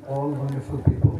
all wonderful people.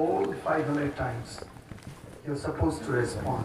all 500 times you're supposed to respond.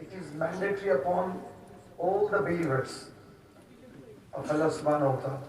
It is mandatory upon all the believers of Allah subhanahu wa ta'ala.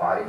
5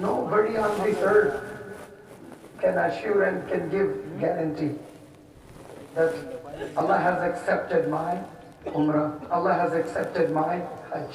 Nobody on this earth can assure and can give guarantee that Allah has accepted my umrah, Allah has accepted my hajj.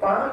5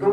2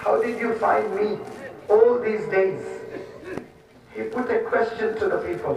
How did you find me all these days? He put a question to the people.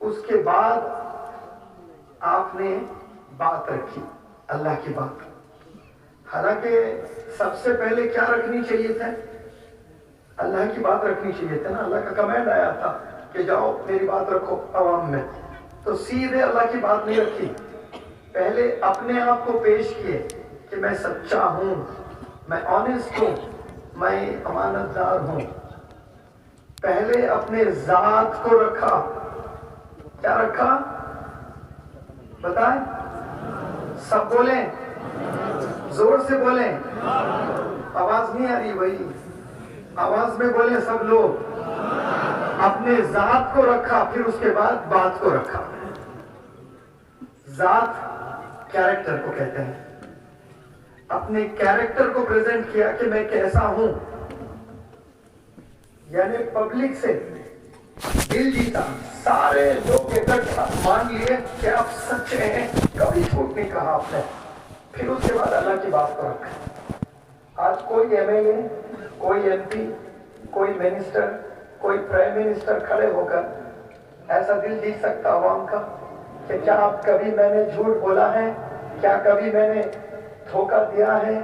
اس کے بعد آپ نے بات رکھی، اللہ کی بات. حالانکہ سب سے پہلے کیا رکھنی چاہیے تھا؟ اللہ کی بات رکھنی چاہیے تھا نا. اللہ کا کمانڈ آیا تھا کہ جاؤ میری بات رکھو عوام میں. تو سیدھے اللہ کی بات نہیں رکھی، پہلے اپنے آپ کو پیش کیے کہ میں سچا ہوں، میں آنےسٹ ہوں، میں امانت دار ہوں. پہلے اپنے ذات کو رکھا. کیا رکھا بتائیں؟ سب بولیں، زور سے بولیں. آواز نہیں آ رہی بھائی، آواز میں بولیں سب لوگ. اپنے ذات کو رکھا، پھر اس کے بعد بات کو رکھا. ذات کیریکٹر کو کہتے ہیں. اپنے کیریکٹر کو پریزنٹ کیا کہ میں کیسا ہوں، یعنی پبلک سے دل جیتا. سارے لوگ اکٹھا مان لیے کہ آپ سچے ہیں، کبھی جھوٹ نہیں کہا آپ نے. پھر اس کے بعد اللہ کی بات کو رکھا. آج کوئی ایم ایل اے، کوئی ایم پی، کوئی منسٹر، کوئی پرائم منسٹر کھڑے ہو کر ایسا دل جیت سکتا عوام کا کہ کیا آپ کبھی میں نے جھوٹ بولا ہے، کیا کبھی میں نے دھوکہ دیا ہے،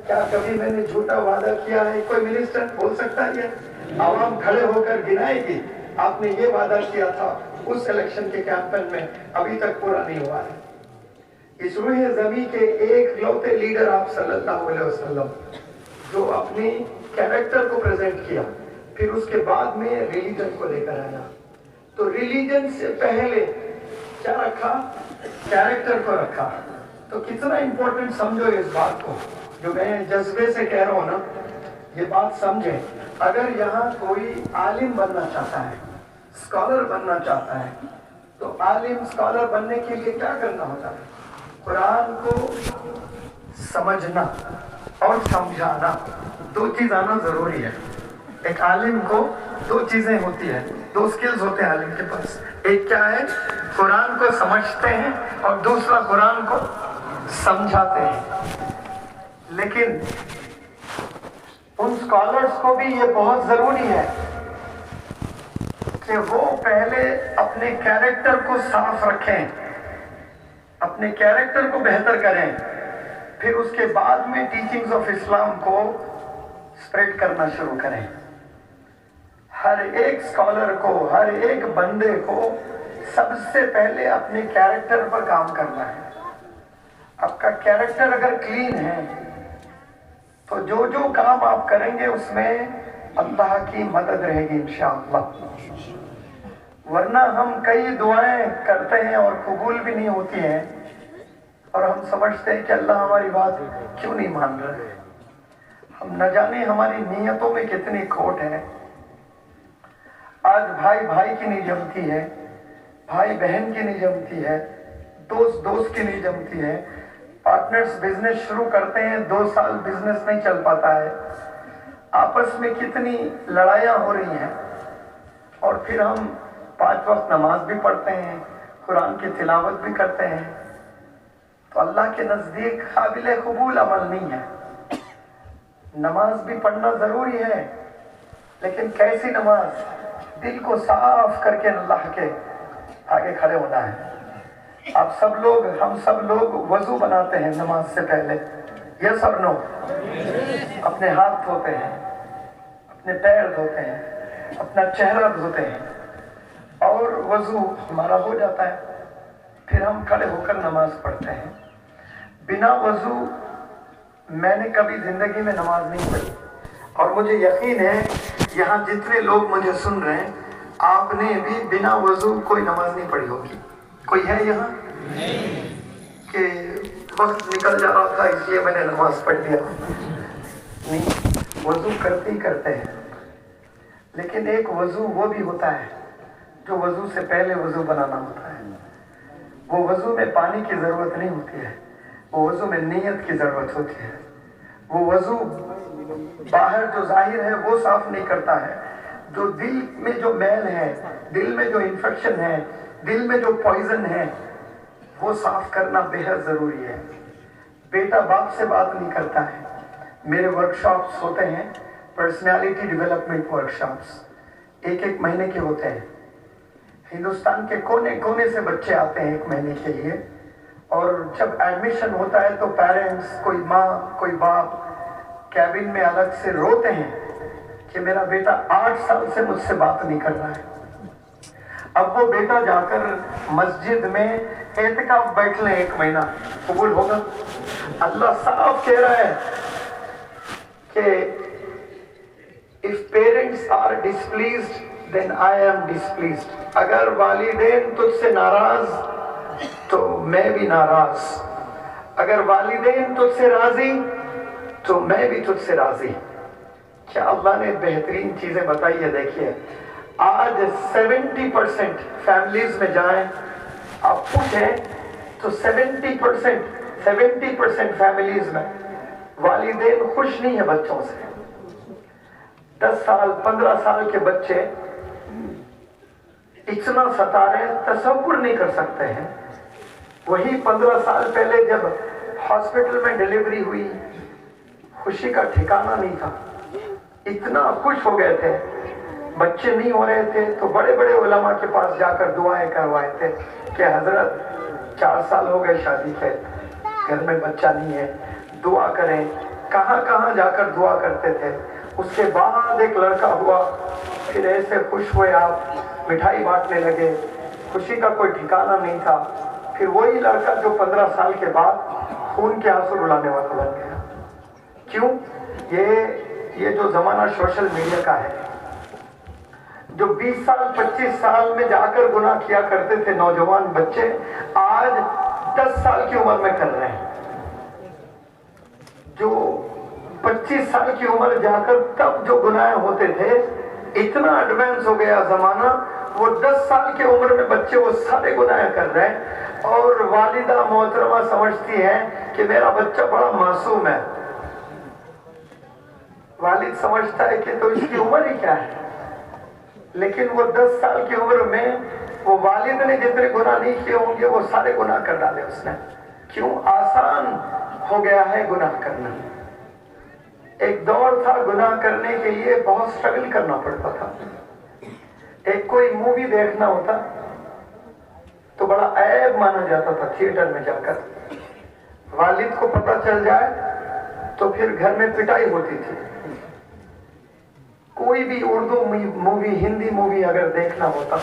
کیا کبھی میں نے جھوٹا وعدہ کیا ہے؟ کوئی منسٹر بول سکتا ہے یہ؟ عوام کھڑے ہو کر گنائے گی آپ نے یہ وعدہ کیا تھا اس الیکشن کے کیمپین میں، ابھی تک پورا نہیں ہوا ہے. اس روح زمین کے ایک لوتے لیڈر آپ صلی اللہ علیہ وسلم جو اپنی کیریکٹر کو پریزنٹ کیا، پھر اس کے بعد میں ریلیجن کو لے کر آیا. تو ریلیجن سے پہلے کیا رکھا؟ کیریکٹر کو رکھا. تو کتنا امپورٹنٹ سمجھو اس بات کو، جو میں جذبے سے کہہ رہا ہوں نا، یہ بات سمجھیں. اگر یہاں کوئی عالم بننا چاہتا ہے، اسکالر بننا چاہتا ہے، تو عالم اسکالر بننے کے لیے کیا کرنا ہوتا ہے؟ قرآن کو سمجھنا اور سمجھانا، دو چیز آنا ضروری ہے. ایک عالم کو دو چیزیں ہوتی ہیں، دو سکلز ہوتے ہیں عالم کے پاس. ایک کیا ہے؟ قرآن کو سمجھتے ہیں، اور دوسرا قرآن کو سمجھاتے ہیں. لیکن ان اسکالرس کو بھی یہ بہت ضروری ہے کہ وہ پہلے اپنے کیریکٹر کو صاف رکھیں، اپنے کیریکٹر کو بہتر کریں، پھر اس کے بعد میں ٹیچنگز آف اسلام کو اسپریڈ کرنا شروع کریں. ہر ایک اسکالر کو، ہر ایک بندے کو سب سے پہلے اپنے کیریکٹر پر کام کرنا ہے. آپ کا کیریکٹر اگر کلین ہے تو جو جو کام آپ کریں گے اس میں اللہ کی مدد رہے گی انشاءاللہ. ورنہ ہم کئی دعائیں کرتے ہیں اور قبول بھی نہیں ہوتی ہیں، اور ہم سمجھتے ہیں کہ اللہ ہماری بات کیوں نہیں مان رہے. ہم نہ جانے ہماری نیتوں میں کتنی کھوٹ ہے. آج بھائی بھائی کی نہیں جمتی ہے، بھائی بہن کی نہیں جمتی ہے، دوست دوست کی نہیں جمتی ہے. پارٹنرز بزنس شروع کرتے ہیں، 2 سال بزنس نہیں چل پاتا ہے. آپس میں کتنی لڑائیاں ہو رہی ہیں، اور پھر ہم 5 وقت نماز بھی پڑھتے ہیں، قرآن کی تلاوت بھی کرتے ہیں. تو اللہ کے نزدیک قابل قبول عمل نہیں ہے. نماز بھی پڑھنا ضروری ہے، لیکن کیسی نماز؟ دل کو صاف کر کے اللہ کے آگے کھڑے ہونا ہے. آپ سب لوگ، ہم سب لوگ وضو بناتے ہیں نماز سے پہلے، یس اور نو؟ اپنے ہاتھ دھوتے ہیں، اپنے پیر دھوتے ہیں، اپنا چہرہ دھوتے ہیں، اور وضو ہمارا ہو جاتا ہے. پھر ہم کھڑے ہو کر نماز پڑھتے ہیں. بنا وضو میں نے کبھی زندگی میں نماز نہیں پڑھی، اور مجھے یقین ہے یہاں جتنے لوگ مجھے سن رہے ہیں آپ نے بھی بنا وضو کوئی نماز نہیں پڑھی ہوگی. کوئی ہے یہاں کہ وقت نکل جا رہا تھا اس لیے میں نے نماز پڑھ لیا؟ نہیں، وضو کرتے ہی کرتے ہیں. لیکن ایک وضو وہ بھی ہوتا ہے جو وضو سے پہلے وضو بنانا ہوتا ہے. وہ وضو میں پانی کی ضرورت نہیں ہوتی ہے، وہ وضو میں نیت کی ضرورت ہوتی ہے. وہ وضو باہر جو ظاہر ہے وہ صاف نہیں کرتا ہے، جو دل میں جو میل ہے، دل میں جو انفیکشن ہے، دل میں جو پوائزن ہے، وہ صاف کرنا بہت ضروری ہے. بیٹا باپ سے بات نہیں کرتا ہے. میرے ورکشاپس ہوتے ہیں، پرسنالٹی ڈیولپمنٹ ورکشاپس، 1 مہینے کے ہوتے ہیں. ہندوستان کے کونے کونے سے بچے آتے ہیں 1 مہینے کے لیے، اور جب ایڈمیشن ہوتا ہے تو پیرنٹس، کوئی ماں کوئی باپ کیبن میں الگ سے روتے ہیں کہ میرا بیٹا 8 سال سے مجھ سے بات نہیں کر رہا ہے۔ اب وہ بیٹا جا کر مسجد میں اعتکاف بیٹھ لیں 1 مہینہ، قبول ہوگا؟ اللہ صاف کہہ رہا ہے کہ if parents are displeased then I am displeased۔ اگر والدین تجھ سے ناراض تو میں بھی ناراض، اگر والدین تجھ سے راضی تو میں بھی تجھ سے راضی۔ کیا اللہ نے بہترین چیزیں بتائی ہے؟ دیکھیے آج 70% فیملیز میں جائیں آپ پوچھیں تو 70% فیملیز میں والدین خوش نہیں ہیں بچوں سے۔ 10 سال 15 سال کے بچے اتنا ستا رہے ہیں، تصور نہیں کر سکتے ہیں۔ وہی 15 سال پہلے جب ہاسپٹل میں ڈیلیوری ہوئی، خوشی کا ٹھکانہ نہیں تھا، اتنا خوش ہو گئے تھے۔ بچے نہیں ہو رہے تھے تو بڑے بڑے علماء کے پاس جا کر دعائیں کروائے تھے کہ حضرت 4 سال ہو گئے شادی کے، گھر میں بچہ نہیں ہے، دعا کریں۔ کہاں کہاں جا کر دعا کرتے تھے۔ اس کے بعد ایک لڑکا ہوا، پھر ایسے خوش ہوئے آپ، مٹھائی بانٹنے لگے، خوشی کا کوئی ٹھکانہ نہیں تھا۔ پھر وہی لڑکا جو 15 سال کے بعد خون کے آنسو رلانے والا بن گیا۔ کیوں؟ یہ جو زمانہ سوشل میڈیا کا ہے، جو 20 سال 25 سال میں جا کر گناہ کیا کرتے تھے نوجوان بچے، آج 10 سال کی عمر میں کر رہے ہیں۔ جو 25 سال کی عمر جا کر تب جو گناہ ہوتے تھے، اتنا ایڈوانس ہو گیا زمانہ، وہ 10 سال کی عمر میں بچے وہ سارے گناہ کر رہے ہیں، اور والدہ محترمہ سمجھتی ہیں کہ میرا بچہ بڑا معصوم ہے۔ والد سمجھتا ہے کہ تو اس کی عمر ہی کیا ہے، لیکن وہ 10 سال کی عمر میں وہ والد نے جتنے گناہ نہیں کیے ہوں گے وہ سارے گناہ کر ڈالے اس نے۔ کیوں؟ آسان ہو گیا ہے گناہ کرنا۔ ایک دور تھا گناہ کرنے کے لیے بہت سٹرگل کرنا پڑتا تھا۔ ایک کوئی مووی دیکھنا ہوتا تو بڑا عیب مانا جاتا تھا تھیٹر میں جا کر، والد کو پتہ چل جائے تو پھر گھر میں پٹائی ہوتی تھی۔ کوئی بھی اردو مووی، ہندی مووی اگر دیکھنا ہوتا،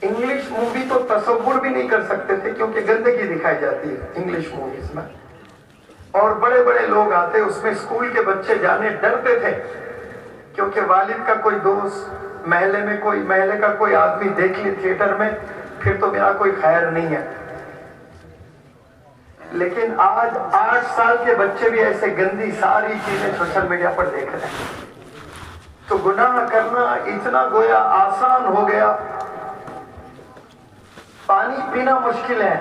انگلش مووی تو تصور بھی نہیں کر سکتے تھے کیونکہ گندگی دکھائی جاتی ہے انگلش موویز میں، اور بڑے بڑے لوگ آتے، اس میں اسکول کے بچے جانے ڈرتے تھے کیونکہ والد کا کوئی دوست، محلے کا کوئی آدمی دیکھ لی تھیٹر میں پھر تو میرا کوئی خیر نہیں ہے۔ لیکن آج 8 سال کے بچے بھی ایسے گندی ساری چیزیں سوشل میڈیا پر دیکھ رہے ہیں، تو گناہ کرنا اتنا گویا آسان ہو گیا۔ پانی پینا مشکل ہے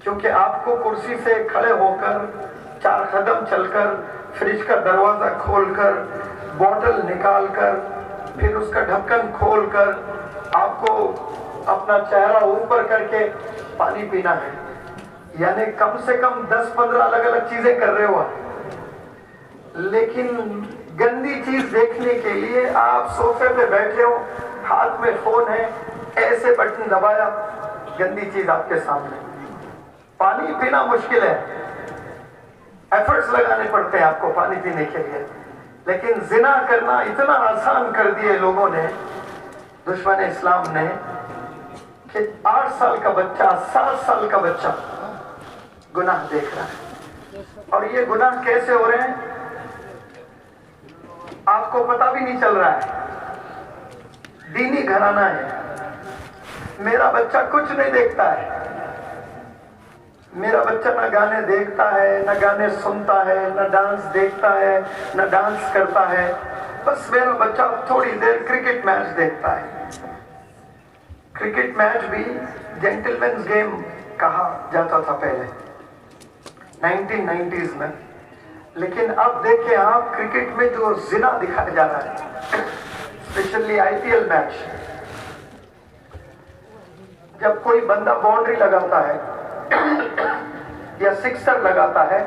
کیونکہ آپ کو کرسی سے کھڑے ہو کر 4 قدم چل کر فریج کا دروازہ کھول کر بوتل نکال کر پھر اس کا ڈھکن کھول کر آپ کو اپنا چہرہ اوپر کر کے پانی پینا ہے، یعنی کم سے کم 10-15 الگ الگ چیزیں کر رہے ہو۔ لیکن گندی چیز دیکھنے کے لیے آپ صوفے پہ بیٹھے ہو، ہاتھ میں فون ہے، ایسے بٹن دبایا، گندی چیز آپ کے سامنے۔ پانی پینا مشکل ہے، ایفرٹس لگانے پڑتے ہیں آپ کو پانی پینے کے لیے، لیکن زنا کرنا اتنا آسان کر دیے لوگوں نے، دشمن اسلام نے، کہ 8 سال کا بچہ، 7 سال کا بچہ گناہ دیکھ رہا ہے۔ اور یہ گناہ کیسے ہو رہے ہیں آپ کو پتہ بھی نہیں چل رہا ہے۔ دینی گھرانہ ہے، میرا بچہ کچھ نہیں دیکھتا ہے، میرا بچہ نہ گانے دیکھتا ہے، نہ گانے سنتا ہے، نہ ڈانس دیکھتا ہے، نہ ڈانس کرتا ہے، بس میرا بچہ تھوڑی دیر کرکٹ میچ دیکھتا ہے۔ کرکٹ میچ بھی جینٹل مینز گیم کہا جاتا تھا پہلے 1990s میں، لیکن اب دیکھیں آپ کرکٹ میں جو زنا دکھایا جا رہا ہے، اسپیشلی IPL میچ، جب کوئی بندہ باؤنڈری لگاتا ہے یا سکسر لگاتا ہے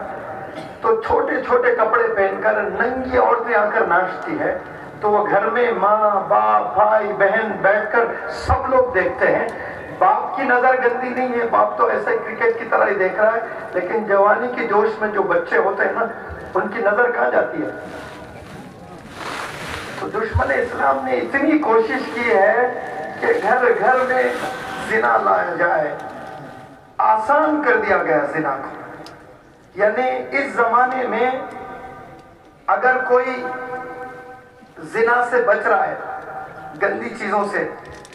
تو چھوٹے چھوٹے کپڑے پہن کر ننگی عورتیں آ کر ناچتی ہے، تو وہ گھر میں ماں باپ بھائی بہن بیٹھ کر سب لوگ دیکھتے ہیں. باپ کی نظر گندی نہیں ہے, باپ تو ایسے کرکٹ کی طرح ہی دیکھ رہا ہے, لیکن جوانی کے جوش میں جو بچے ہوتے ہیں نا, ان کی نظر کہاں جاتی ہے؟ تو دشمن اسلام نے اتنی کوشش کی ہے کہ گھر گھر میں زنا لایا جائے, آسان کر دیا گیا زنا کو. یعنی اس زمانے میں اگر کوئی زنا سے بچ رہا ہے, گندی چیزوں سے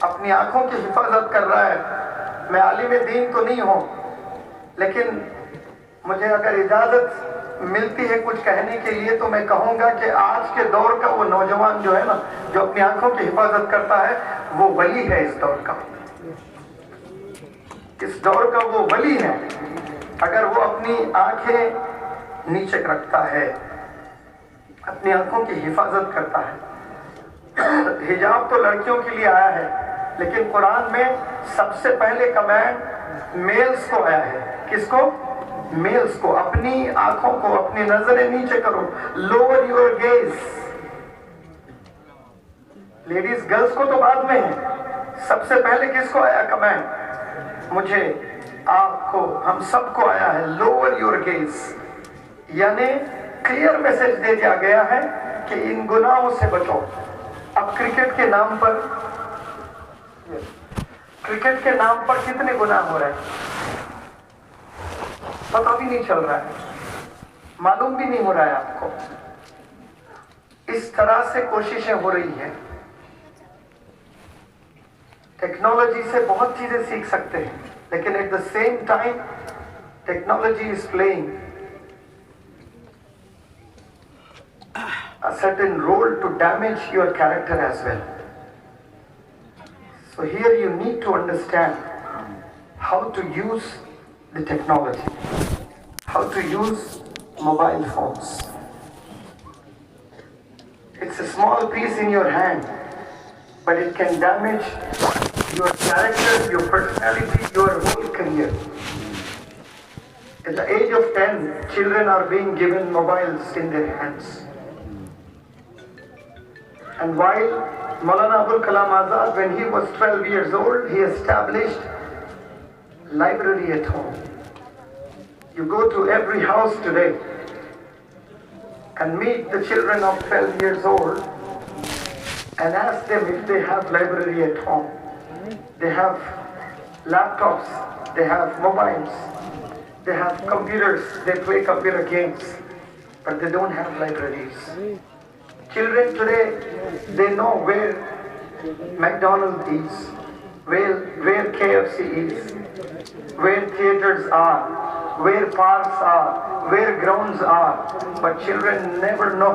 اپنی آنکھوں کی حفاظت کر رہا ہے, میں عالم دین تو نہیں ہوں, لیکن مجھے اگر اجازت ملتی ہے کچھ کہنے کے لیے تو میں کہوں گا کہ آج کے دور کا وہ نوجوان جو ہے نا, جو اپنی آنکھوں کی حفاظت کرتا ہے, وہ ولی ہے اس دور کا. اس دور کا وہ ولی ہے اگر وہ اپنی آنکھیں نیچے رکھتا ہے, اپنی آنکھوں کی حفاظت کرتا ہے. حجاب تو لڑکیوں کے لیے آیا ہے, لیکن قرآن میں سب سے پہلے کمانڈ میلز کو آیا ہے. کس کو؟ میلز کو. اپنی آنکھوں کو, اپنی نظریں نیچے کرو, lower your gaze. Ladies girls کو تو بعد میں ہے, سب سے پہلے کس کو آیا کمانڈ؟ مجھے, آپ کو, ہم سب کو آیا ہے لوور یور گیز. یعنی کلیئر میسج دے دیا گیا ہے کہ ان گناہوں سے بچو. اب کرکٹ کے نام پر کتنے گناہ ہو رہے ہیں پتہ بھی نہیں چل رہا ہے, معلوم بھی نہیں ہو رہا ہے آپ کو. اس طرح سے کوششیں ہو رہی ہیں. ٹیکنالوجی سے بہت چیزیں سیکھ سکتے ہیں, لیکن at the same time technology is playing a certain role to damage your character as well. So here you need to understand how to use the technology, how to use mobile phones. It's a small piece in your hand, but it can damage your character, your personality, your whole career. At the age of 10, children are being given mobiles in their hands. And while Maulana Abul Kalam Azad, when he was 12 years old, he established library at home. You go to every house today and meet the children of 12 years old and ask them if they have library at home. They have laptops, they have mobiles, they have computers, they play computer games, but they don't have libraries. Children today, they know where McDonald's is, where KFC is, where theaters are, where parks are, where grounds are, but children never know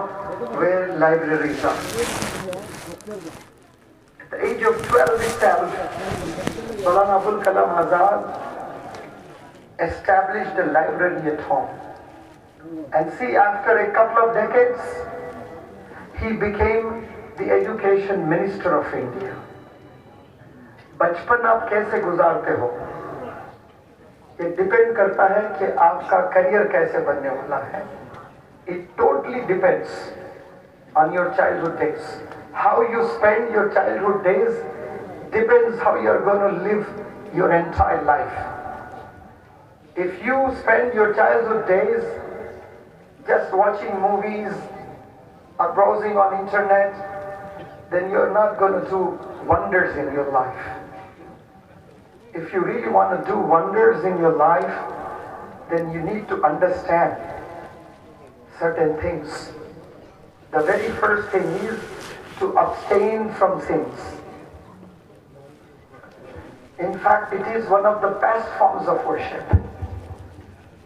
where libraries are. At the age of 12 itself, Maulana Abul Kalam Azad established a library at home. And see, after a couple of decades, he became the education minister of India. بچپن آپ کیسے گزارتے ہو یہ depend کرتا ہے کہ آپ کا کریئر کیسے بننے والا ہے. It totally depends on your childhood days. How you spend your childhood days depends how you are going to live your entire life. If you spend your childhood days just watching movies or browsing on internet, then you're not going to do wonders in your life. If you really want to do wonders in your life, then you need to understand certain things. The very first thing is to abstain from sins. In fact, it is one of the best forms of worship.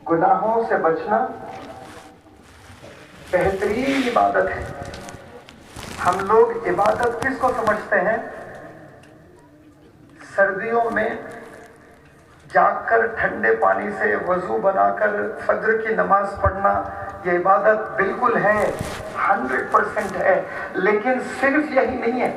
گناہوں سے بچنا بہترین عبادت ہے. ہم لوگ عبادت کس کو سمجھتے ہیں؟ سردیوں میں جاگ کر ٹھنڈے پانی سے وضو بنا کر فجر کی نماز پڑھنا یہ عبادت بالکل ہے, 100% ہے. لیکن صرف یہی نہیں ہے.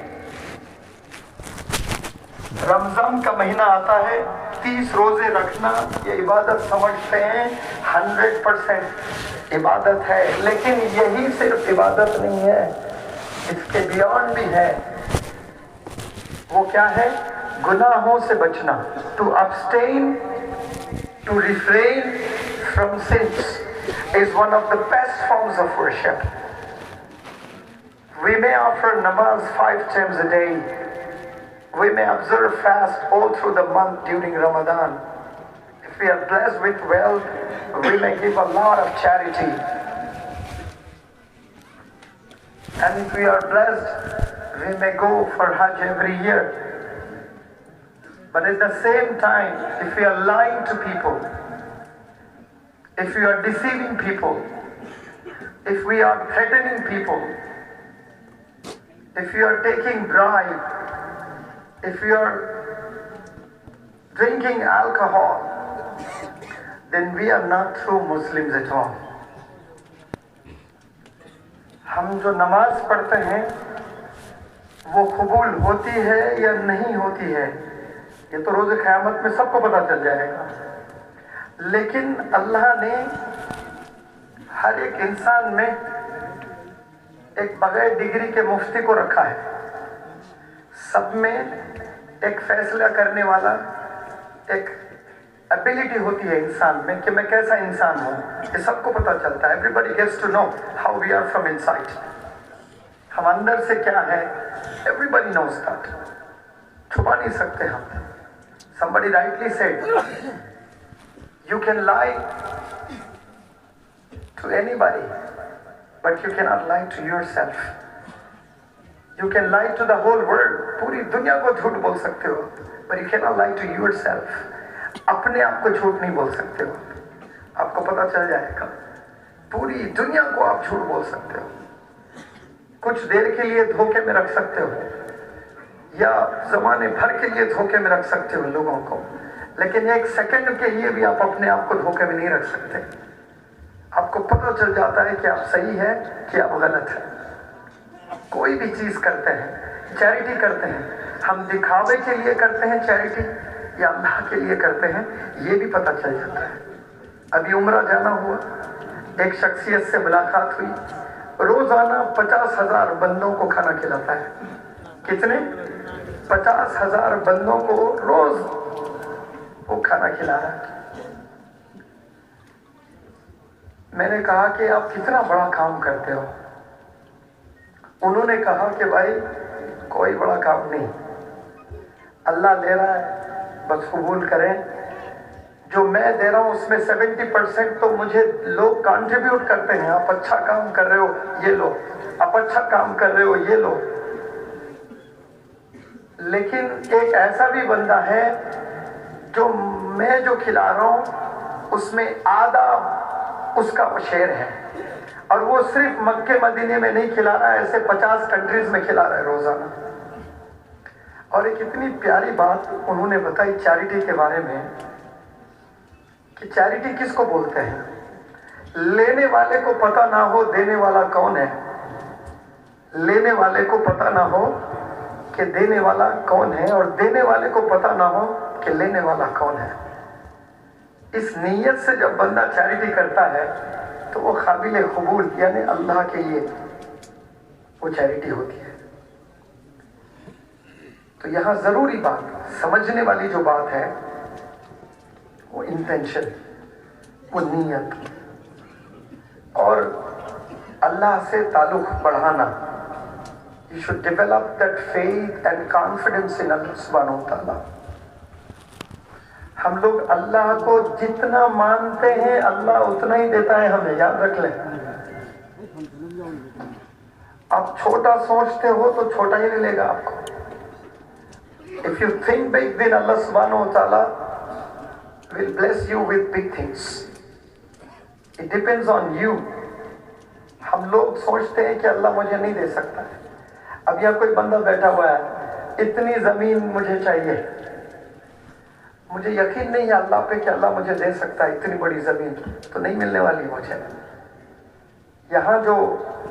رمضان کا مہینہ آتا ہے, 30 روزے رکھنا یہ عبادت سمجھتے ہیں, 100% عبادت ہے. لیکن یہی صرف عبادت نہیں ہے. اس کے بیانڈ بھی ہے. وہ کیا ہے؟ گناہوں سے بچنا. To abstain, to refrain from sins is one of the best forms of worship. We may offer namaz 5 times a day. We may observe fast all through the month during Ramadan. If we are blessed with wealth, we may give a lot of charity. And if we are blessed, we may go for Hajj every year. But at the same time, if we are lying to people, if we are deceiving people, if we are threatening people, if we are taking bribe, if we are drinking alcohol, then we are not true Muslims at all. ہم جو نماز پڑھتے ہیں وہ قبول ہوتی ہے یا نہیں ہوتی ہے یہ تو روز قیامت میں سب کو پتہ چل جائے گا. لیکن اللہ نے ہر ایک انسان میں ایک بغیر ڈگری کے مفتی کو رکھا ہے. سب میں ایک فیصلہ کرنے والا ایک ابیلٹی ہوتی ہے انسان میں کہ میں کیسا انسان ہوں. یہ سب کو پتہ چلتا ہے. Every gets to know how we are from inside. ہم اندر سے کیا ہے ایوری بڈی نوز دیٹ. چھپا نہیں سکتے ہم. Somebody rightly said, you can lie to anybody, but you cannot lie to yourself. You can lie to the whole world. پوری دنیا کو جھوٹ بول سکتے ہو, but you cannot lie to yourself. اپنے آپ کو جھوٹ نہیں بول سکتے ہو. آپ کو پتہ چل جائے گا. پوری دنیا کو آپ جھوٹ بول سکتے ہو. کچھ دیر کے لیے دھوکے میں رکھ سکتے ہو یا زمانے بھر کے لیے دھوکے میں رکھ سکتے ہو لوگوں کو, لیکن ایک سیکنڈ کے لیے بھی آپ اپنے آپ کو دھوکے میں نہیں رکھ سکتے. آپ کو پتہ چل جاتا ہے کہ آپ صحیح ہیں کہ آپ غلط ہیں. کوئی بھی چیز کرتے ہیں, چیریٹی کرتے ہیں, ہم دکھاوے کے لیے کرتے ہیں چیریٹی یا اللہ کے لیے کرتے ہیں, یہ بھی پتہ چل جاتا ہے. ابھی عمرہ جانا ہوا, ایک شخصیت سے ملاقات ہوئی, روزانہ 50,000 بندوں کو کھانا کھلاتا ہے. کتنے؟ 50,000 بندوں کو روز وہ کھانا کھلا رہا ہے. میں نے کہا کہ آپ کتنا بڑا کام کرتے ہو. انہوں نے کہا کہ بھائی کوئی بڑا کام نہیں, اللہ دے رہا ہے بس قبول کریں. جو میں دے رہا ہوں اس میں 70% تو مجھے لوگ کنٹریبیوٹ کرتے ہیں. آپ اچھا کام کر رہے ہو یہ لو, آپ اچھا کام کر رہے ہو یہ لو. لیکن ایک ایسا بھی بندہ ہے جو میں جو کھلا رہا ہوں اس میں آدھا اس کا شیئر ہے, اور وہ صرف مکے مدینے میں نہیں کھلا رہا ہے, ایسے 50 کنٹریز میں کھلا رہا ہے روزانہ. اور ایک اتنی پیاری بات انہوں نے بتائی چیریٹی کے بارے میں کہ چیریٹی کس کو بولتے ہیں. لینے والے کو پتہ نہ ہو دینے والا کون ہے, لینے والے کو پتہ نہ ہو کہ دینے والا کون ہے, اور دینے والے کو پتہ نہ ہو کہ لینے والا کون ہے. اس نیت سے جب بندہ چیریٹی کرتا ہے تو وہ قابل قبول, یعنی اللہ کے لیے وہ چیریٹی ہوتی ہے. تو یہاں ضروری بات, سمجھنے والی جو بات ہے وہ انٹینشن, وہ نیت, اور اللہ سے تعلق بڑھانا. You should develop that faith and confidence in Allah subhanahu wa ta'ala. ہم لوگ اللہ کو جتنا مانتے ہیں اللہ اتنا ہی دیتا ہے ہمیں, یاد رکھ لیں. آپ چھوٹا سوچتے ہو تو چھوٹا ہی ملے گا آپ کو. If you think big, then Allah subhanahu wa ta'ala will bless you with big things. It depends on you. ہم لوگ سوچتے ہیں کہ اللہ مجھے نہیں دے سکتا ہے. اب یہاں کوئی بندہ بیٹھا ہوا ہے, اتنی زمین مجھے چاہیے, مجھے یقین نہیں ہے اللہ پہ کہ اللہ مجھے دے سکتا ہے. اتنی بڑی زمین تو نہیں ملنے والی مجھے. یہاں جو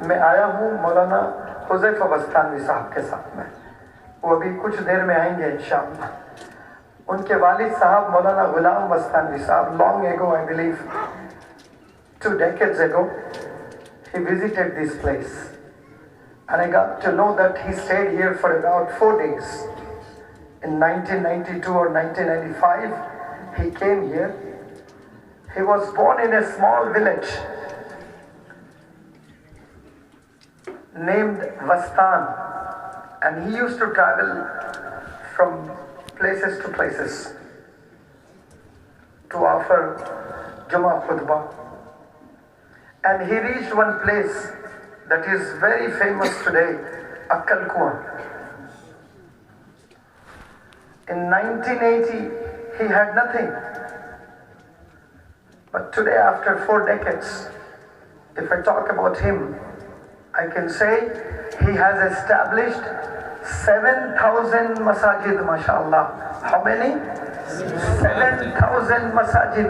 میں آیا ہوں مولانا حذیفہ بستانوی صاحب کے ساتھ میں, وہ ابھی کچھ دیر میں آئیں گے انشاءاللہ. ان کے والد صاحب مولانا غلام بستانوی صاحب, long ago I believe 2 decades ago he visited this place. And I got to know that he stayed here for about 4 days. In 1992 or 1995, he came here. He was born in a small village named Vastan, and he used to travel from places to places to offer Jummah khutbah. And he reached one place that is very famous today, Akkal Kuan. In 1980, he had nothing. But today, after 4 decades, if I talk about him, I can say he has established 7,000 masajid, mashallah. How many? 7,000 masajid.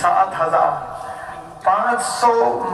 7,000, 500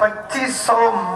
2500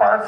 5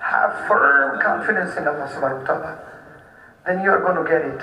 have firm confidence in Allah subhanahu wa ta'ala, then you are going to get it.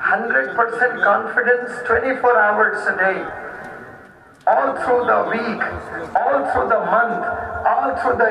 100% confidence 24 hours a day, all through the week, all through the month, all through the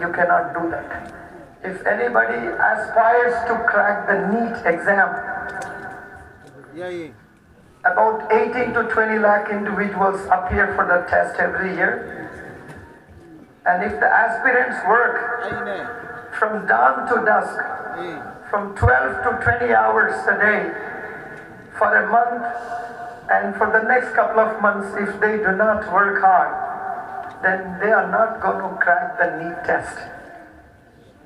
you cannot do that. If anybody aspires to crack the NEET exam, about 18 to 20 lakh individuals appear for the test every year. And if the aspirants work from dawn to dusk, from 12 to 20 hours a day for a month, and for the next couple of months, if they do not work hard, then they are not going to crack the NEET test.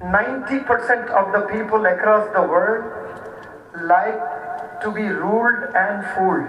90% of the people across the world like to be ruled and fooled.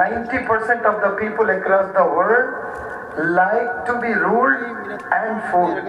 90% of the people across the world like to be ruled and fooled.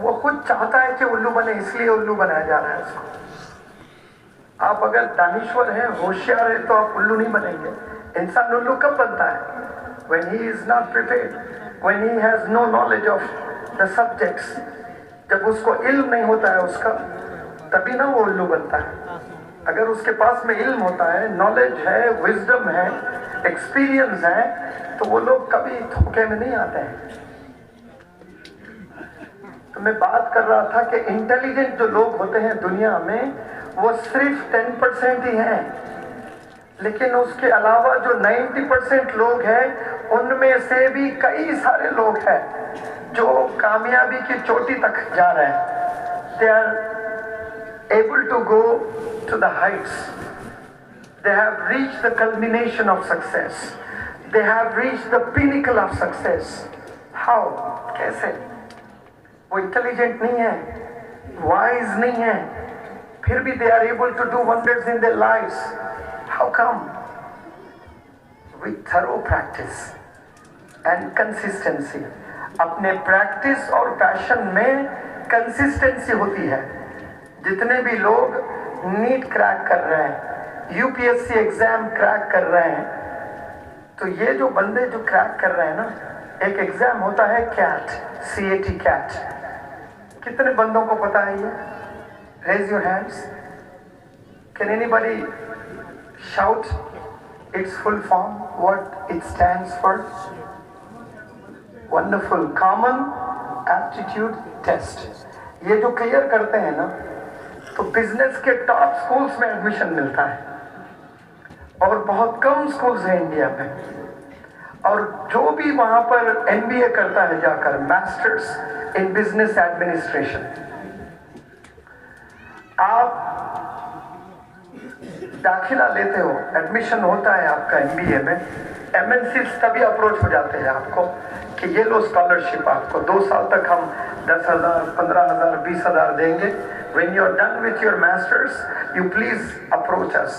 وہ خود چاہتا ہے کہ الو بنے، اس لیے الو بنایا جا رہا ہے اس کو. آپ اگر دانشور ہیں، ہوشیار ہیں، تو آپ الو نہیں بنیں گے. انسان الو کب بنتا ہے؟ when he is not prepared, when he has no knowledge of the subjects. جب اس کو علم نہیں ہوتا ہے اس کا، تبھی نہ وہ الو بنتا ہے. اگر اس کے پاس میں علم ہوتا ہے، نالج ہے، وزڈم ہے، ایکسپیرینس ہے، تو وہ لوگ کبھی دھوکے میں نہیں آتے ہیں. تو میں بات کر رہا تھا کہ انٹیلیجنٹ جو لوگ ہوتے ہیں دنیا میں وہ صرف 10% ہی ہیں، لیکن اس کے علاوہ جو 90% لوگ ہیں ان میں سے بھی کئی سارے لوگ ہیں جو کامیابی کی چوٹی تک جا رہے ہیں. They are able to go to the heights. They have reached the culmination of success. They have reached the pinnacle of success. How? کیسے؟ وہ انٹیلیجنٹ نہیں ہے، وائز نہیں ہے، پھر بھی they are able to do wonders in their lives. How come? With thorough practice and consistency. اپنے practice اور پیشن میں کنسسٹنسی ہوتی ہے. جتنے بھی لوگ نیٹ کریک کر رہے ہیں، U P S C exam crack کر رہے ہیں، تو یہ جو بندے جو کریک کر رہے ہیں نا، ایک ایگزام ہوتا ہے کیٹ، CAT کیٹ. کتنے بندوں کو پتا ہے یہ؟ Raise your hands. Can anybody shout its full form, what it stands for? Wonderful. Common Aptitude Test. یہ جو کلیئر کرتے ہیں نا تو بزنس کے ٹاپ سکولز میں ایڈمیشن ملتا ہے، اور بہت کم سکولز ہیں انڈیا میں. اور جو بھی وہاں پر MBA کرتا ہے جا کر، ماسٹرز ان بزنس ایڈمنسٹریشن، آپ داخلہ لیتے ہو، ایڈمیشن ہوتا ہے آپ کا MBA میں، MNCs تبھی اپروچ ہو جاتے ہیں آپ کو کہ یہ لو اسکالرشپ آپ کو 2 سال تک ہم 10,000 15,000 20,000 دیں گے. When you are done with your masters, you please approach us.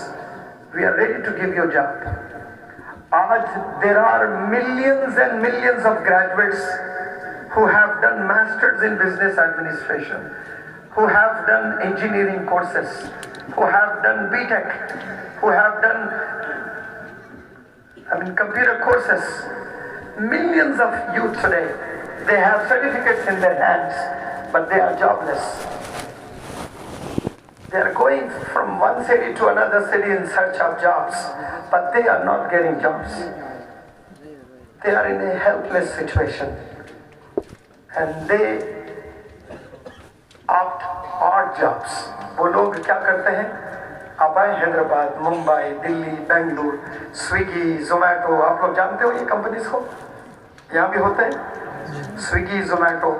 We are ready to give you a job. آج there are millions and millions of graduates who have done masters in business administration, who have done engineering courses, who have done BTech, who have done computer courses. Millions of youth today, they have certificates in their hands, but they are jobless. They are going from one city to another city in search of jobs, but they are not getting jobs. They are in a helpless situation, and they opt odd jobs. وہ لوگ کیا کرتے ہیں؟ آپ آئے حیدرآباد، ممبئی، دلی، Bangalore, Swiggy, Zomato, آپ لوگ جانتے ہو یہ کمپنیز کو؟ یہاں بھی ہوتے ہیں سویگی، زومیٹو.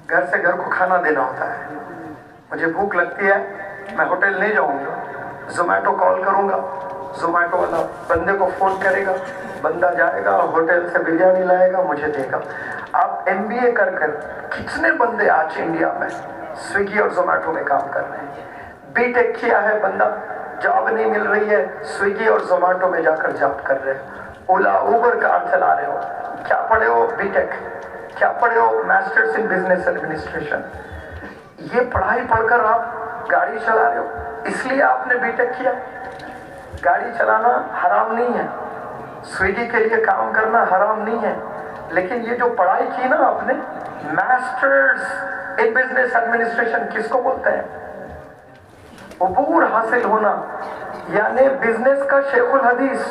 گھر سے گھر کو کھانا دینا ہوتا ہے. مجھے بھوک لگتی ہے، میں ہوٹل نہیں جاؤں گا، زومیٹو کال کروں گا، زومیٹو والا بندے کو فون کرے گا، بندہ جائے گا ہوٹل سے بریانی لائے گا، مجھے دے گا. آپ MBA کر کر کتنے بندے آج انڈیا میں سویگی اور زومیٹو میں کام کر رہے ہیں. BTech کیا ہے بندہ، جاب نہیں مل رہی ہے، سویگی اور زومیٹو میں جا کر جاب کر رہے ہیں. اولا اوبر کار چلا رہے ہو، کیا پڑھے ہو؟ BTech. کیا پڑھے ہو؟ Masters in business administration. یہ پڑھائی پڑھ کر آپ گاڑی چلا رہے ہو، اس لیے آپ نے BTech کیا. گاڑی چلانا حرام نہیں ہے، سویگی کے لیے کام کرنا حرام نہیں ہے، لیکن یہ جو پڑھائی کی نا آپ نے، ماسٹرز ان بزنس ایڈمنسٹریشن کس کو بولتے ہیں؟ عبور حاصل ہونا، یعنی بزنس کا شیخ الحدیث.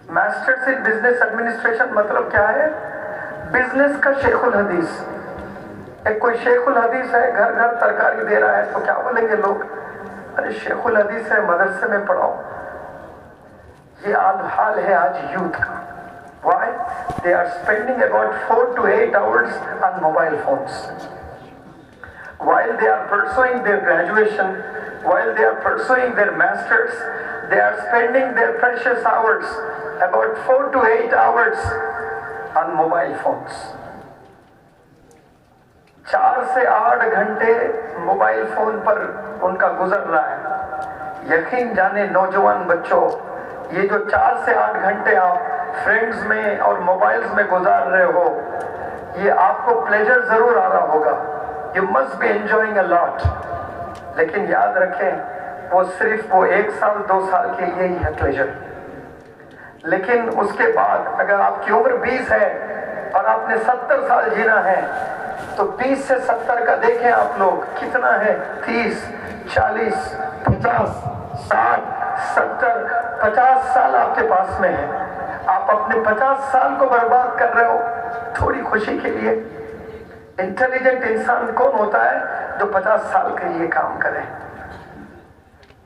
ماسٹرز ان بزنس ایڈمنسٹریشن مطلب کیا ہے؟ بزنس کا شیخ الحدیث. ایک کوئی شیخ الحدیث ہے، گھر گھر ترکاری دے رہا ہے، تو کیا بولیں گے لوگ؟ ارے شیخ الحدیث ہے، مدرسے میں پڑھاؤ. یہ حال ہے آج یوتھ کا. Why? They are spending about 4 to 8 hours on mobile phones. While they are pursuing their graduation, while they are pursuing their masters, they are spending their precious hours, about 4 to 8 hours on mobile phones. 4 سے 8 گھنٹے mobile phone پر ان کا گزر رہا ہے. یقین جانے نوجوان بچوں، یہ جو 4 سے 8 گھنٹے آپ فرینڈز میں اور موبائلز میں گزار رہے ہو، یہ آپ کو پلیجر ضرور آ رہا ہوگا. You must be enjoying a lot. لیکن یاد رکھیں وہ صرف وہ 1 سال 2 سال کے لیے ہی ہے پلیجر. لیکن اس کے بعد اگر آپ کی عمر 20 ہے اور آپ نے 70 سال جینا ہے تو 20 سے 70 کا دیکھیں آپ لوگ کتنا ہے. 30 40 50 60 70 50 سال آپ کے پاس میں ہے. آپ اپنے 50 سال کو برباد کر رہے ہو تھوڑی خوشی کے لیے. انٹیلیجنٹ انسان کون ہوتا ہے جو 50 سال کے لیے کام کرے؟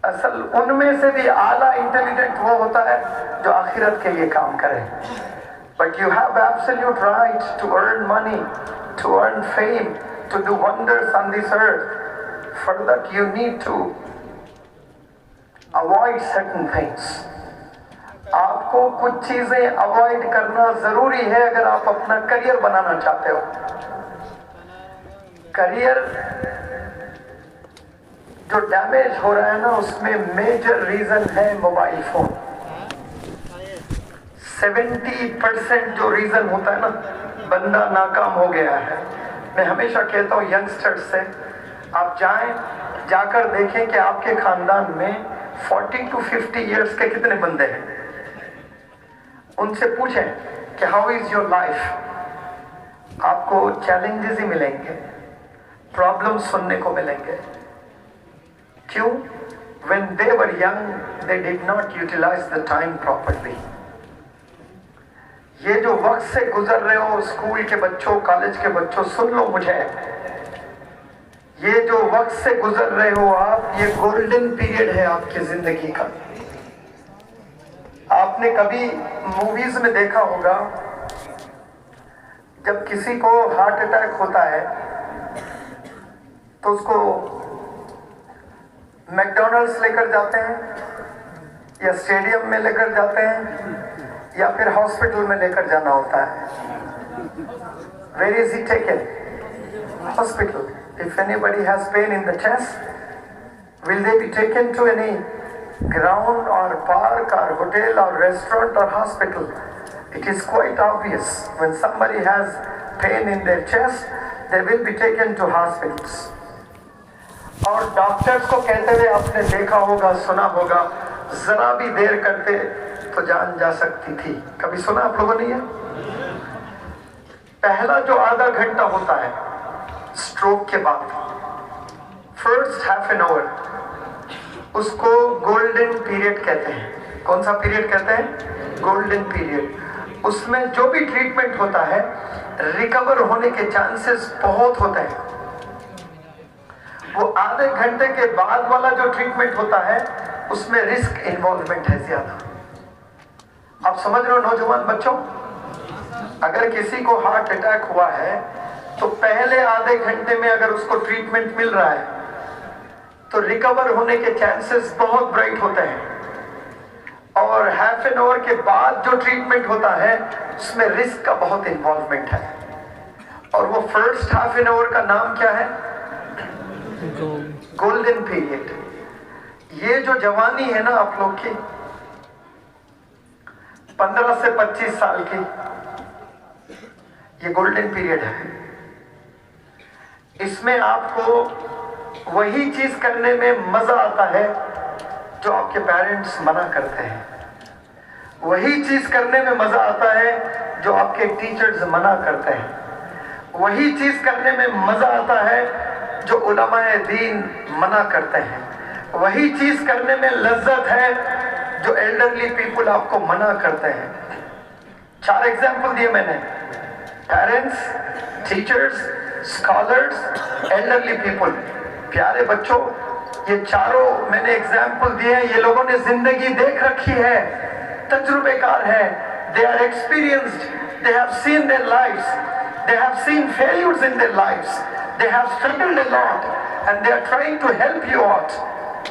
اصل ان میں سے بھی اعلیٰ انٹیلیجنٹ وہ ہوتا ہے جو آخرت کے لیے کام کرے. But you have absolute right to earn money, to earn fame, to do wonders on this earth. For that you need to avoid certain things. آپ کو کچھ چیزیں اوائڈ کرنا ضروری ہے اگر آپ اپنا کریئر بنانا چاہتے ہو. کریئر جو ڈیمیج ہو رہا ہے نا اس میں میجر ریزن ہے موبائل فون. 70% جو ریزن ہوتا ہے نا بندہ ناکام ہو گیا ہے. میں ہمیشہ کہتا ہوں ینگسٹر سے آپ جا کر دیکھیں کہ آپ کے خاندان میں 40 to 50 ایئرس کے کتنے بندے ہیں. ان سے پوچھیں کہ ہاؤ از یور لائف. آپ کو چیلنجز ہی ملیں گے, پرابلم سننے کو ملیں گے. کیوں؟ when they were young they did not utilize the time properly. یہ جو وقت سے گزر رہے ہو اسکول کے بچوں کالج کے بچوں سن لو مجھے, یہ جو وقت سے گزر رہے ہو آپ یہ گولڈن پیریڈ ہے آپ کی زندگی کا. آپ نے کبھی موویز میں دیکھا ہوگا جب کسی کو ہارٹ اٹیک ہوتا ہے تو اس کو میکڈونلڈس لے کر جاتے ہیں یا اسٹیڈیم میں لے کر جاتے ہیں یا پھر ہاسپٹل میں لے کر جانا ہوتا ہے. Where is he taken? Hospital. If anybody has pain in the chest, will they be taken to any ground or park or hotel or restaurant or hospital? It is quite obvious. When somebody has pain in their chest, they will be taken to hospitals. اور doctors کو کہتے ہوئے آپ نے دیکھا ہوگا سنا ہوگا ذرا بھی دیر کرتے تو جان جا سکتی تھی. کبھی سنا آپ لوگوں نے یہ؟ پہلا جو آدھا گھنٹہ ہوتا ہے اسٹروک کے بعد, فرسٹ ہاف این آور, اس کو گولڈن پیریڈ کہتے ہیں. کون سا پیریڈ کہتے ہیں؟ Golden period. اس میں جو بھی ٹریٹمنٹ ہوتا ہے ریکور ہونے کے چانسز بہت ہوتے ہیں. وہ آدھے گھنٹے کے بعد والا جو ٹریٹمنٹ ہوتا ہے اس میں رسک انوالومنٹ ہے زیادہ. آپ سمجھ رہے ہو نوجوان بچوں, اگر کسی کو ہارٹ اٹیک ہوا ہے تو پہلے آدھے گھنٹے میں اگر اس کو ٹریٹمنٹ مل رہا ہے تو ریکور ہونے کے چانسز بہت برائٹ ہوتے ہیں. اور ہاف این آور کے بعد جو ٹریٹمنٹ ہوتا ہے اس میں رسک کا بہت انوالومنٹ ہے. اور وہ فرسٹ ہاف این آور کا نام کیا ہے؟ Golden period. یہ جو جوانی ہے نا آپ لوگ کی 15 سے 25 سال کی, یہ گولڈن پیریڈ ہے. اس میں آپ کو وہی چیز کرنے میں مزہ آتا ہے جو آپ کے پیرنٹس منع کرتے ہیں. وہی چیز کرنے میں مزہ آتا ہے جو آپ کے ٹیچرز منع کرتے ہیں. وہی چیز کرنے میں مزہ آتا ہے جو علماء دین منع کرتے ہیں. وہی چیز کرنے میں لذت ہے جو ایلڈرلی پیپل آپ کو منع کرتے ہیں. 4 ایگزامپل دیے میں نے, parents, teachers, scholars, elderly people. پیارے بچوں, یہ چاروں میں نے ایگزامپل دیے ہیں, یہ لوگوں نے زندگی دیکھ رکھی ہے, تجربے کار ہیں. They are experienced, they have seen their lives, they have seen failures in their lives, they have struggled a lot and they are trying to help you out.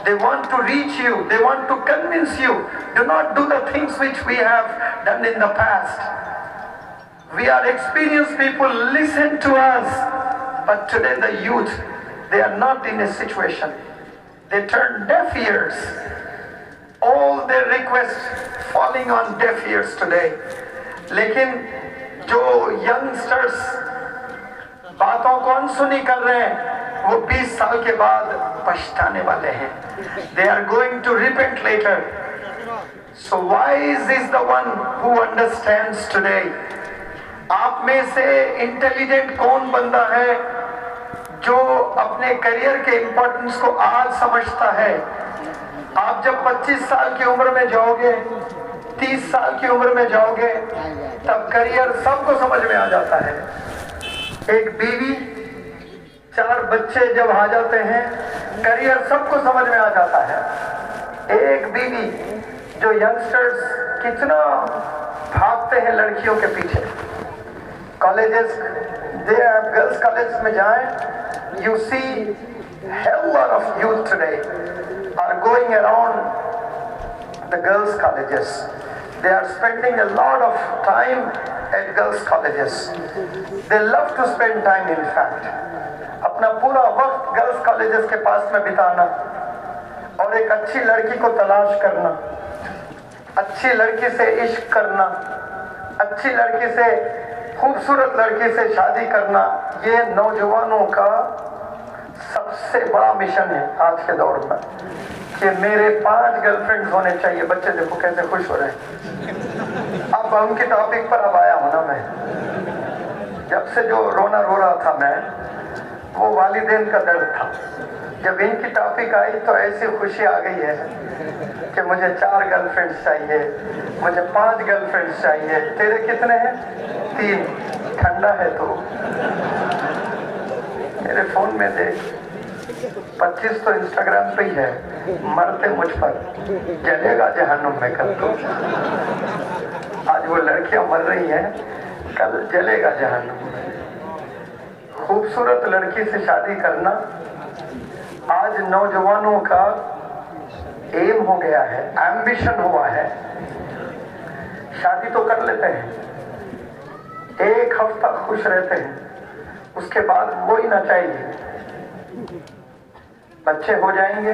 They want to reach you, they want to convince you, do not do the things which we have done in the past. We are experienced people, listen to us. But today the youth, they are not in a situation. They turn deaf ears. All their requests falling on deaf ears today. لیکن جو youngsters باتوں کو انسنی کر رہے ہیں، وہ 20 سال کے بعد پچھتانے والے ہیں. They are going to repent later. So wise is the one who understands today. آپ میں سے انٹیلیجنٹ کون بندہ ہے جو اپنے کریئر کے امپورٹنس کو آج سمجھتا ہے؟ آپ جب 25 سال کی عمر میں جاؤ گے، 30 سال کی عمر میں جاؤ گے، تب کریئر سب کو سمجھ میں آ جاتا ہے. ایک بیوی، 4 بچے جب آ جاتے ہیں، کریئر سب کو سمجھ میں آ جاتا ہے. ایک بیوی جو ینگسٹرز کتنا بھاگتے ہیں لڑکیوں کے پیچھے. کالجز، گرلز کالج میں جائیں، you see hell lot of youth today are going around the girls colleges. They are spending a lot of time at girls colleges. They love to spend time, in fact. اپنا پورا وقت girls colleges کے پاس میں بتانا اور ایک اچھی لڑکی کو تلاش کرنا، اچھی لڑکی سے عشق کرنا، اچھی لڑکی سے، خوبصورت لڑکی سے شادی کرنا، یہ نوجوانوں کا سب سے بڑا مشن ہے آج کے دور میں، کہ میرے 5 گرل فرینڈز ہونے چاہیے. بچے دیکھو کیسے خوش ہو رہے ہیں. اب ان کی ٹاپک پر اب آیا ہوں نا میں. جب سے جو رونا رو رہا تھا میں، وہ والدین کا درد تھا. جب ان کی ٹاپک آئی تو ایسی خوشی آ گئی ہے کہ مجھے 4 گرل فرینڈز چاہیے، مجھے 5 گرل فرینڈز چاہیے. تیرے کتنے ہیں؟ 3. ٹھنڈا ہے تو میرے فون میں دیکھ، 25 تو انسٹاگرام پہ ہی ہے. مرتے مجھ پر، جلے گا جہنم میں کل تو. آج وہ لڑکیاں مر رہی ہیں، کل جلے گا جہنم میں. خوبصورت لڑکی سے شادی کرنا آج نوجوانوں کا ایم ہو گیا ہے، ایمبیشن ہوا ہے. شادی تو کر لیتے ہیں، 1 ہفتہ خوش رہتے ہیں، اس کے بعد وہی نہ چاہیے. بچے ہو جائیں گے،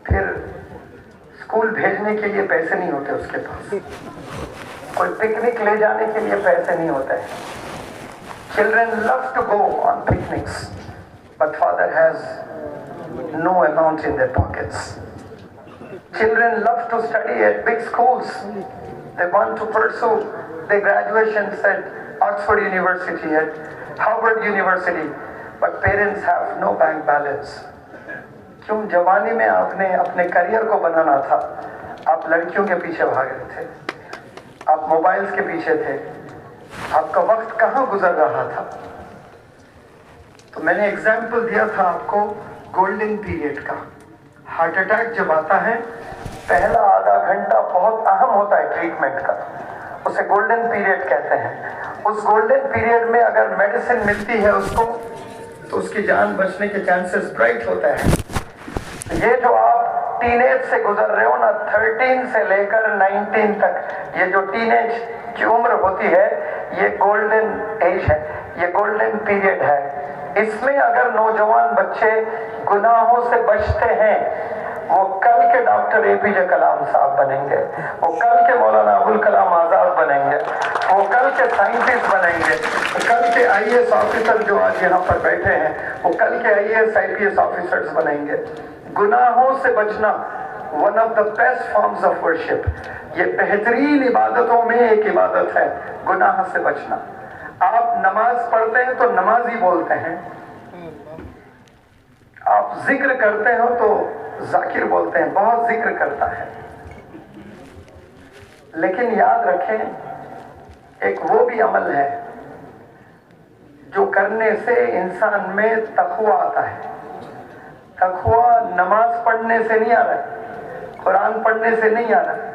پھر اسکول بھیجنے کے لیے پیسے نہیں ہوتے اس کے پاس، کوئی پکنک لے جانے کے لیے پیسے نہیں ہوتے. Children love to go on picnics, but father has no amount in their pockets. Children love to study at big schools. They want to pursue their graduations at Oxford University, at Harvard University, but parents have no bank balance. کیوں؟ جوانی میں آپ نے اپنے career کو بنانا تھا، آپ لڑکیوں کے پیچھے بھاگ رہے تھے، آپ موبائلز کے پیچھے تھے، آپ کا وقت کہاں گزر رہا تھا؟ تو میں نے ایگزامپل دیا تھا آپ کو گولڈن پیریڈ کا. ہارٹ اٹیک جب آتا ہے، پہلا آدھا گھنٹہ بہت اہم ہوتا ہے ٹریٹمنٹ کا، اسے گولڈن پیریڈ کہتے ہیں. اس گولڈن پیریڈ میں اگر میڈیسن ملتی ہے اس کو، تو اس کی جان بچنے کے چانسز برائٹ ہوتے ہیں. یہ جو آپ ٹین ایج سے گزر رہے ہو نا، 13 سے لے کر 19 تک، یہ جو ٹین ایج کی عمر ہوتی ہے، یہ گولڈن ایج ہے، یہ گولڈن پیریڈ ہے. اس میں اگر نوجوان بچے گناہوں سے بچتے ہیں، وہ کل کے ڈاکٹر APJ کلام صاحب بنیں گے، وہ کل کے مولانا ابوالکلام آزاد بنیں گے، وہ کل کے سائنٹسٹ بنیں گے، کل کے IAS آفیسر جو آج یہاں پر بیٹھے ہیں، وہ کل کے IAS IPS آفیسرز بنیں گے. گناہوں سے بچنا one of the best forms of worship. یہ بہترین عبادتوں میں ایک عبادت ہے، گناہ سے بچنا. آپ نماز پڑھتے ہیں تو نمازی بولتے ہیں، آپ ذکر کرتے ہو تو ذاکر بولتے ہیں، بہت ذکر کرتا ہے. لیکن یاد رکھیں، ایک وہ بھی عمل ہے جو کرنے سے انسان میں تقویٰ آتا ہے. تقویٰ نماز پڑھنے سے نہیں آ رہا، قرآن پڑھنے سے نہیں آ رہا،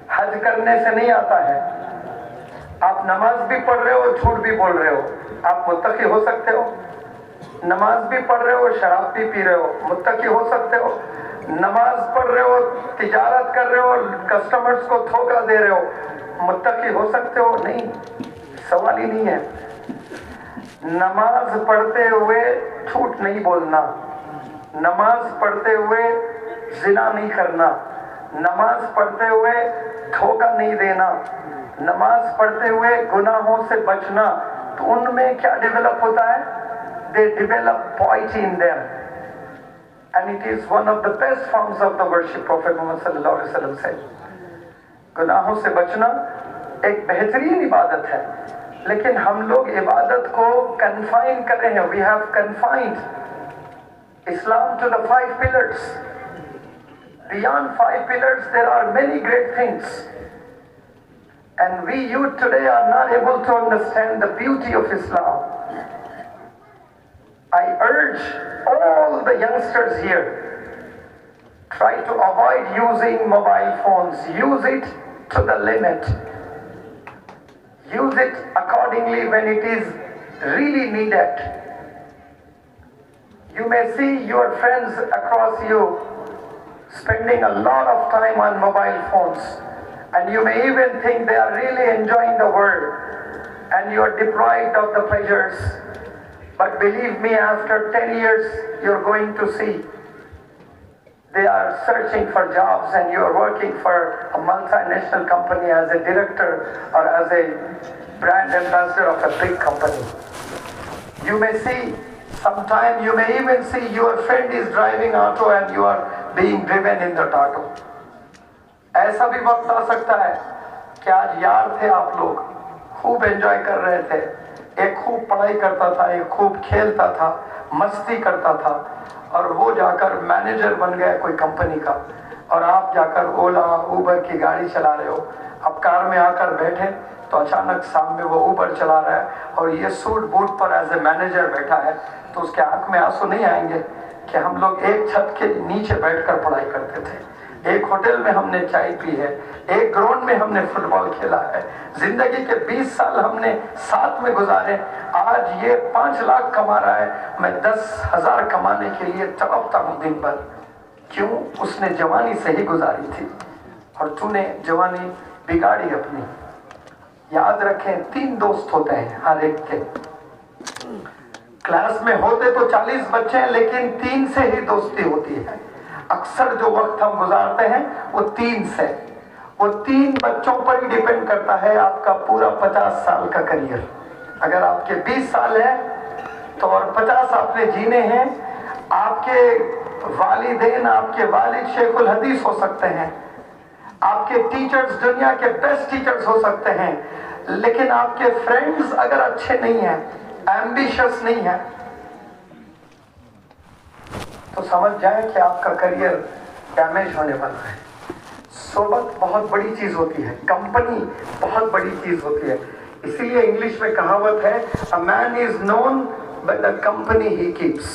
حج کرنے سے نہیں آتا ہے. آپ نماز بھی پڑھ رہے ہو، جھوٹ بھی بول رہے ہو، آپ متقی ہو سکتے ہو. نماز بھی پڑھ رہے ہو، شراب بھی پی رہے ہو، متقی ہو سکتے ہو. نماز پڑھ رہے ہو، تجارت کر رہے ہو، کسٹمرز کو دھوکہ دے رہے ہو، متقی ہو سکتے ہو؟ نہیں، سوال ہی نہیں ہے. نماز پڑھتے ہوئے جھوٹ نہیں بولنا، نماز پڑھتے ہوئے زنا نہیں کرنا، نماز پڑھتے ہوئے دھوکہ نہیں دینا، نماز پڑھتے ہوئے گناہوں سے بچنا تو ان میں کیا ڈیولپ ہوتا ہے؟ They develop piety in them. And it is one of the best forms of the worship. Prophet Muhammad sallallahu alaihi wasallam said, گناہوں سے بچنا ایک بہترین عبادت ہے، لیکن ہم لوگ عبادت کو کنفائن کر رہے ہیں. We have confined Islam to the 5 pillars. Beyond 5 pillars there are many great things. And we youth today are not able to understand the beauty of Islam. I urge all the youngsters here, try to avoid using mobile phones. Use it to the limit. Use it accordingly when it is really needed. You may see your friends across you spending a lot of time on mobile phones, and you may even think they are really enjoying the world, and you are deprived of the pleasures. But believe me, after 10 years, you're going to see they are searching for jobs, and you are working for a multinational company as a director or as a brand ambassador of a big company. You may see, sometime you may even see your friend is driving auto and you are being driven in that auto. ایسا بھی وقت آ سکتا ہے کہ آج یار تھے آپ لوگ، خوب انجوائے کر رہے تھے، ایک خوب پڑھائی کرتا تھا، ایک خوب کھیلتا تھا، مستی کرتا تھا، اور وہ جا کر مینیجر بن گیا کوئی کمپنی کا، اور آپ جا کر اولا اوبر کی گاڑی چلا رہے ہو. اب کار میں آ کر بیٹھے تو اچانک سامنے وہ اوبر چلا رہا ہے اور یہ سوٹ بوٹ پر ایز اے مینیجر بیٹھا ہے، تو اس کے آنکھ میں آنسو نہیں آئیں گے کہ ہم لوگ ایک چھت کے نیچے بیٹھ کر پڑھائی کرتے تھے، ایک ہوٹل میں ہم نے چائے پی ہے، ایک گراؤنڈ میں ہم نے فٹ بال کھیلا ہے، زندگی کے 20 سال ہم نے ساتھ میں گزارے، آج یہ 5 لاکھ کما رہا ہے، میں 10,000 کمانے کے لیے تڑپتا ہوں دن بھر. کیوں؟ اس نے جوانی صحیح گزاری تھی اور تو نے جوانی بگاڑی اپنی. یاد رکھیں 3 دوست ہوتے ہیں ہر ایک کے. کلاس میں ہوتے تو 40 بچے ہیں، لیکن 3 سے ہی دوستی ہوتی ہے. اکثر جو وقت ہم گزارتے ہیں وہ 3 سے، وہ 3 بچوں پر ہی ڈیپینڈ کرتا ہے آپ کا پورا 50 سال کا کریئر. اگر آپ کے 20 سال ہیں تو اور 50 آپ نے جینے ہیں. آپ کے والدین، آپ کے والد شیخ الحدیث ہو سکتے ہیں، آپ کے ٹیچرز دنیا کے بیسٹ ٹیچرز ہو سکتے ہیں، لیکن آپ کے فرینڈز اگر اچھے نہیں ہیں، ایمبیشس نہیں ہیں، تو سمجھ جائیں کہ آپ کا کریئر ڈیمیج ہونے والا ہے. صحبت بہت بڑی چیز ہوتی ہے، کمپنی بہت بڑی چیز ہوتی ہے. اسی لیے انگلش میں کہاوت ہے a man is known by the company he keeps.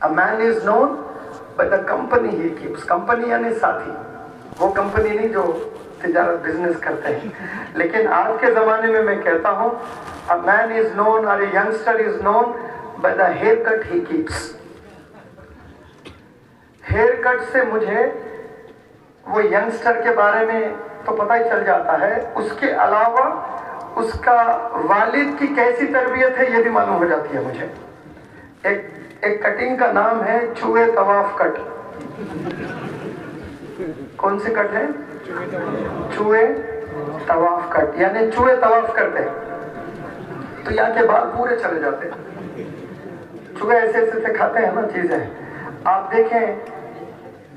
A man is known by the company he keeps. Company یعنی ساتھی، وہ کمپنی نہیں جو تجارت بزنس کرتے ہیں. لیکن آج کے زمانے میں میں کہتا ہوں a man is known or a youngster is known by the haircut he keeps. Haircut سے مجھے وہ ینگسٹر کے بارے میں تو پتہ ہی چل جاتا ہے، اس کے علاوہ اس کا والد کی کیسی تربیت ہے یہ بھی معلوم ہو جاتی ہے مجھے. ایک کٹنگ کا نام ہے چوہے طواف کٹ. کون سی کٹ ہے؟ چوہے طواف کٹ، یعنی چوہے طواف کرتے تو یہاں کے بال پورے چلے جاتے. چوہے ایسے ایسے کھاتے ہیں نا چیزیں. آپ دیکھیں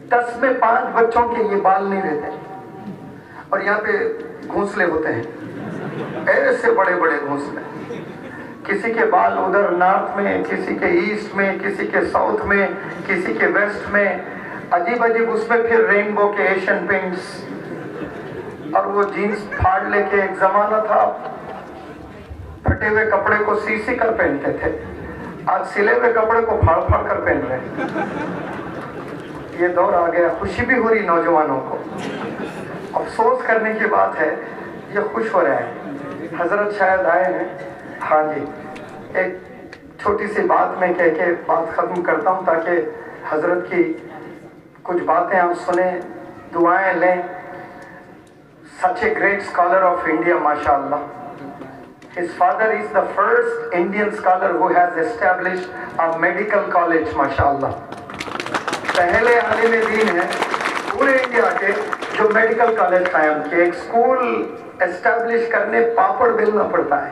10 میں 5 بچوں کے یہ بال نہیں رہتے، اور یہاں پہ گھونسلے ہوتے ہیں، ایسے بڑے بڑے گھونسلے. کسی کے بال ادھر نارتھ میں، کسی کے ایسٹ میں، کسی کے ساؤتھ میں، کسی کے ویسٹ میں، عجیب عجیب. اس میں پھر رینبو کے ایشین پینٹس، اور وہ جینس پھاڑ لے کے. ایک زمانہ تھا پھٹے ہوئے کپڑے کو سی کر پہنتے تھے، آج سلے ہوئے کپڑے کو پھاڑ کر پہن رہے ہیں. یہ دور آ گیا. خوشی بھی ہو رہی نوجوانوں کو، افسوس کرنے کی بات ہے یہ خوش ہو رہے ہیں. حضرت شاید آئے ہیں. ہاں جی، ایک چھوٹی سی بات میں کہہ کے بات ختم کرتا ہوں تاکہ حضرت کی کچھ باتیں آپ سنیں، دعائیں لیں. such a great scholar of India, mashallah. His father is the first Indian scholar who has established a medical college, mashallah. پہلے عالم دین ہیں پورے انڈیا کے جو میڈیکل کالج قائم کیے. ایک اسکول اسٹیبلش کرنے پاپڑ بیلنا پڑتا ہے.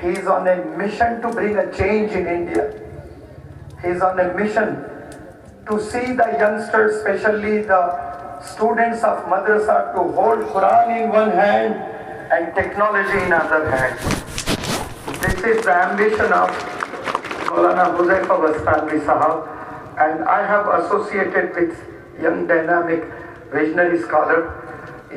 He is on a mission to bring a change in India. He is on a mission to see the youngsters, especially the students of madrasa, to hold Quran in one hand and technology in other hand. This is the ambition of Maulana Huzaifa Bastanvi Sahab, and I have associated with young dynamic visionary scholar.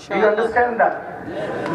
Do you understand that?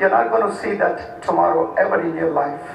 you're not going to see that tomorrow ever in your life.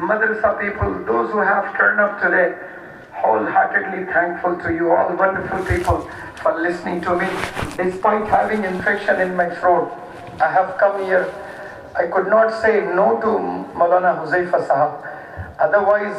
madrasa people, those who have turned up today, wholeheartedly thankful to you all wonderful people for listening to me despite having infection in my throat. I have come here. I could not say no to Maulana Huzaifa Sahab. Otherwise,